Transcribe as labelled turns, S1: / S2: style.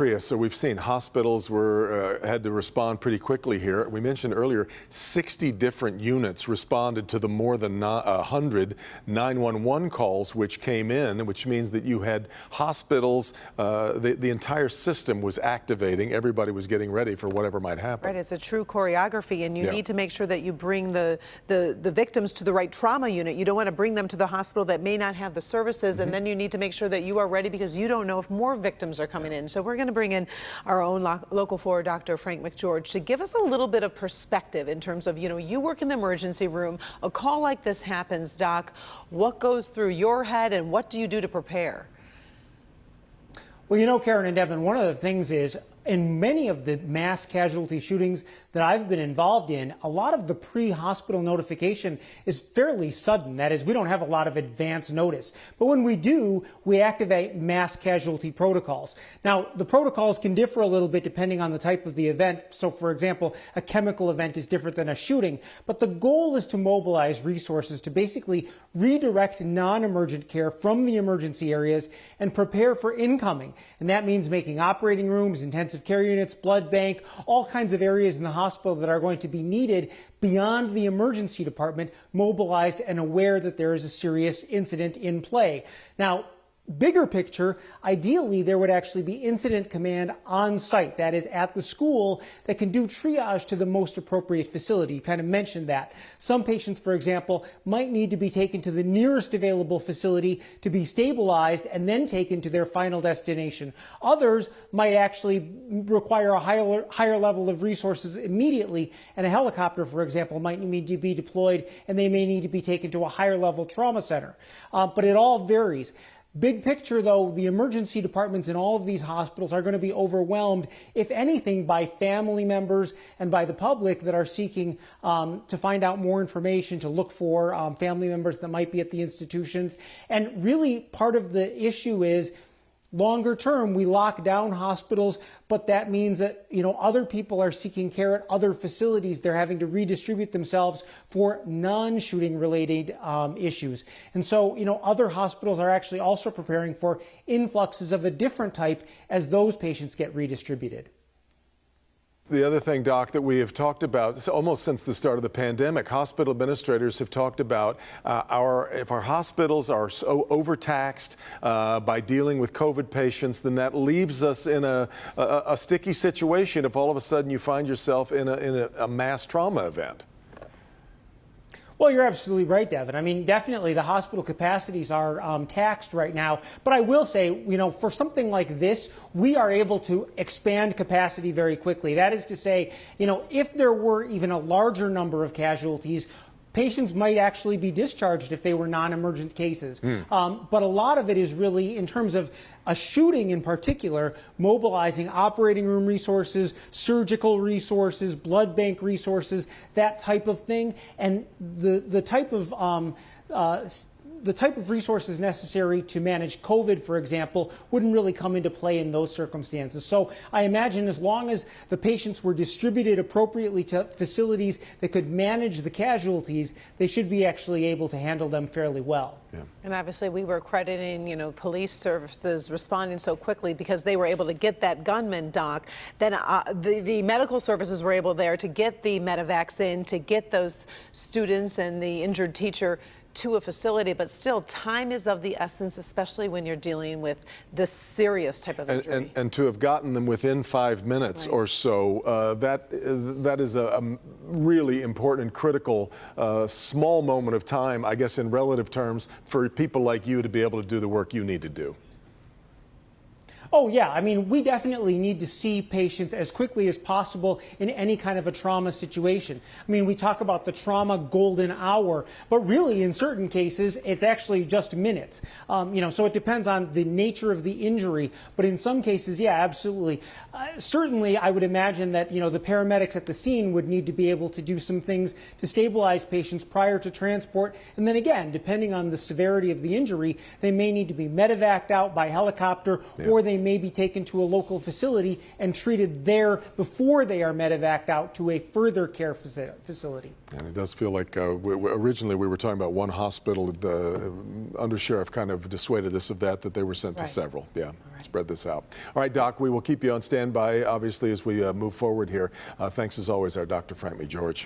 S1: So we've seen hospitals had to respond pretty quickly here. We mentioned earlier 60 different units responded to the more than 100 911 calls which came in, which means that you had hospitals, the entire system was activating. Everybody was getting ready for whatever might happen.
S2: Right, it's a true choreography, and you need to make sure that you bring the victims to the right trauma unit. You don't want to bring them to the hospital that may not have the services, and then you need to make sure that you are ready because you don't know if more victims are coming in. So we're going to bring in our own local 4 Dr. Frank McGeorge to give us a little bit of perspective in terms of, you work in the emergency room, a call like this happens, Doc. What goes through your head and what do you do to prepare?
S3: Well, Karen and Devin, one of the things is in many of the mass casualty shootings that I've been involved in, a lot of the pre-hospital notification is fairly sudden. That is, we don't have a lot of advance notice. But when we do, we activate mass casualty protocols. Now, the protocols can differ a little bit depending on the type of the event. So, for example, a chemical event is different than a shooting. But the goal is to mobilize resources to basically redirect non-emergent care from the emergency areas and prepare for incoming. And that means making operating rooms, intensive care units, blood bank, all kinds of areas in the hospital that are going to be needed beyond the emergency department mobilized and aware that there is a serious incident in play. Now, bigger picture, ideally there would actually be incident command on site, that is at the school, that can do triage to the most appropriate facility. You kind of mentioned that. Some patients, for example, might need to be taken to the nearest available facility to be stabilized and then taken to their final destination. Others might actually require a higher level of resources immediately, and a helicopter, for example, might need to be deployed and they may need to be taken to a higher level trauma center. But it all varies. Big picture, though, the emergency departments in all of these hospitals are going to be overwhelmed, if anything, by family members and by the public that are seeking to find out more information, to look for family members that might be at the institutions. And really, part of the issue is longer term, we lock down hospitals, but that means that, other people are seeking care at other facilities. They're having to redistribute themselves for non-shooting related issues. And so, other hospitals are actually also preparing for influxes of a different type as those patients get redistributed.
S1: The other thing, Doc, that we have talked about almost since the start of the pandemic, hospital administrators have talked about if our hospitals are so overtaxed by dealing with COVID patients, then that leaves us in a sticky situation if all of a sudden you find yourself in a mass trauma event.
S3: Well, you're absolutely right, Devin. I mean, definitely the hospital capacities are taxed right now. But I will say, for something like this, we are able to expand capacity very quickly. That is to say, if there were even a larger number of casualties, patients might actually be discharged if they were non-emergent cases. But a lot of it is really, in terms of a shooting in particular, mobilizing operating room resources, surgical resources, blood bank resources, that type of thing. And the type of resources necessary to manage COVID, for example, wouldn't really come into play in those circumstances. So I imagine as long as the patients were distributed appropriately to facilities that could manage the casualties, they should be actually able to handle them fairly well.
S2: Yeah. And obviously we were crediting, police services responding so quickly because they were able to get that gunman, Doc. Then the medical services were able there to get the medevacs in, to get those students and the injured teacher to a facility, but still time is of the essence, especially when you're dealing with this serious type of injury.
S1: And to have gotten them within 5 minutes or so, that is a really important, critical, small moment of time, I guess in relative terms, for people like you to be able to do the work you need to do.
S3: Oh, yeah. I mean, we definitely need to see patients as quickly as possible in any kind of a trauma situation. I mean, we talk about the trauma golden hour, but really in certain cases, it's actually just minutes. So it depends on the nature of the injury. But in some cases, yeah, absolutely. Certainly, I would imagine that, the paramedics at the scene would need to be able to do some things to stabilize patients prior to transport. And then again, depending on the severity of the injury, they may need to be medevaced out by helicopter, or they may be taken to a local facility and treated there before they are medevaced out to a further care facility.
S1: And it does feel like originally we were talking about one hospital. The undersheriff kind of dissuaded us of that they were sent to several. Yeah, spread this out. All right, Doc, we will keep you on standby, obviously, as we move forward here. Thanks, as always, our Dr. Frank George.